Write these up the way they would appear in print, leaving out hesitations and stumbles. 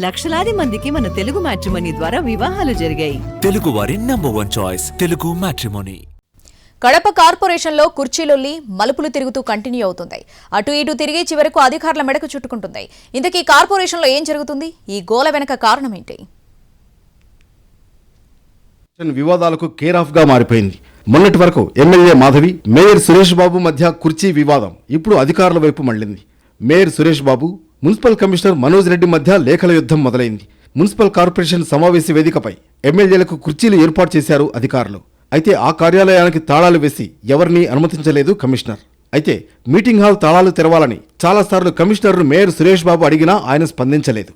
లక్షలాది మందికి మన తెలుగు మ్యాట్రిమోనీ ద్వారా వివాహాలు జరిగాయి. తెలుగు వారి number 1 choice Telugu matrimony. Kadapa కార్పొరేషన్లో కుర్చీలొల్లి మలుపులు తిరుగుతూ కంటిన్యూ అవుతుంది. అటు ఇటు తిరిగి చివరకు అధికారుల మెడకు చుట్టుకుంటుంది. ఇంతకీ కార్పొరేషన్లో ఏం జరుగుతుంది? ఈ గోల వెనక కారణం ఏంటి? వివాదాలకు కేర్ ఆఫ్ గా మారిపోయింది. మొన్నటి వరకు ఎమ్మెల్యే మాధవి, మేయర్ సురేష్ బాబు మధ్య కుర్చీ వివాదం ఇప్పుడు అధికారుల వైపు మళ్లింది. Mayor Suresh Babu, municipal commissioner Manoj Reddy మధ్య లేఖల యుద్ధం మొదలైంది. మున్సిపల్ కార్పొరేషన్ సమావేశ వేదికపై ఎమ్మెల్యేలకు కుర్చీలు ఏర్పాటు చేశారు అధికారులు. అయితే ఆ కార్యాలయానికి తాళాలు వేసి ఎవరినీ అనుమతించలేదు కమిషనర్. అయితే మీటింగ్ హాల్ తాళాలు తెరవాలని చాలాసార్లు కమిషనర్ను మేయర్ సురేష్ బాబు అడిగినా ఆయన స్పందించలేదు.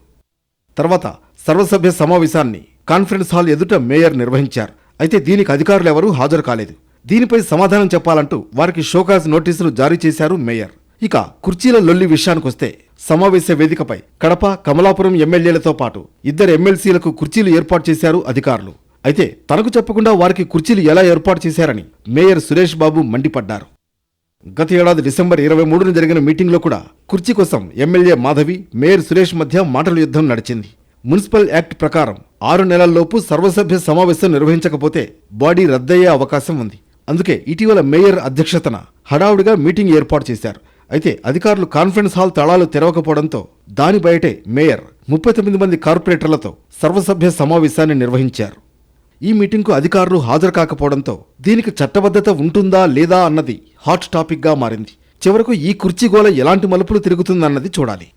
తర్వాత సర్వసభ్య సమావేశాన్ని కాన్ఫరెన్స్ హాల్ ఎదుట మేయర్ నిర్వహించారు. అయితే దీనికి అధికారులెవరూ హాజరు కాలేదు. దీనిపై సమాధానం చెప్పాలంటూ వారికి షోకాజ్ నోటీసులు జారీ చేశారు మేయర్. ఇక కుర్చీల లొల్లి విషయానికొస్తే సమావేశ వేదికపై కడప, కమలాపురం ఎమ్మెల్యేలతో పాటు 2 ఎమ్మెల్సీలకు కుర్చీలు ఏర్పాటు చేశారు అధికారులు. అయితే తనకు చెప్పకుండా వారికి కుర్చీలు ఎలా ఏర్పాటు చేశారని మేయర్ సురేష్ బాబు మండిపడ్డారు. గత ఏడాది డిసెంబర్ 23న జరిగిన మీటింగ్లో కూడా కుర్చీ కోసం ఎమ్మెల్యే మాధవి, మేయర్ సురేష్ మధ్య మాటల యుద్ధం నడిచింది. మున్సిపల్ యాక్ట్ ప్రకారం 6 నెలల్లోపు సర్వసభ్య సమావేశం నిర్వహించకపోతే బాడీ రద్దయ్యే అవకాశం ఉంది. అందుకే ఇటీవల మేయర్ అధ్యక్షతన హడావుడిగా మీటింగ్ ఏర్పాటు చేశారు. అయితే అధికారులు కాన్ఫరెన్స్ హాల్ తాళాలు తెరవకపోవడంతో దాని బయటే మేయర్ 39 మంది కార్పొరేటర్లతో సర్వసభ్య సమావేశాన్ని నిర్వహించారు. ఈ మీటింగ్కు అధికారులు హాజరు కాకపోవడంతో దీనికి చట్టబద్ధత ఉంటుందా లేదా అన్నది హాట్ టాపిక్గా మారింది. చివరకు ఈ కుర్చీ గోల ఎలాంటి మలుపులు తిరుగుతుందన్నది చూడాలి.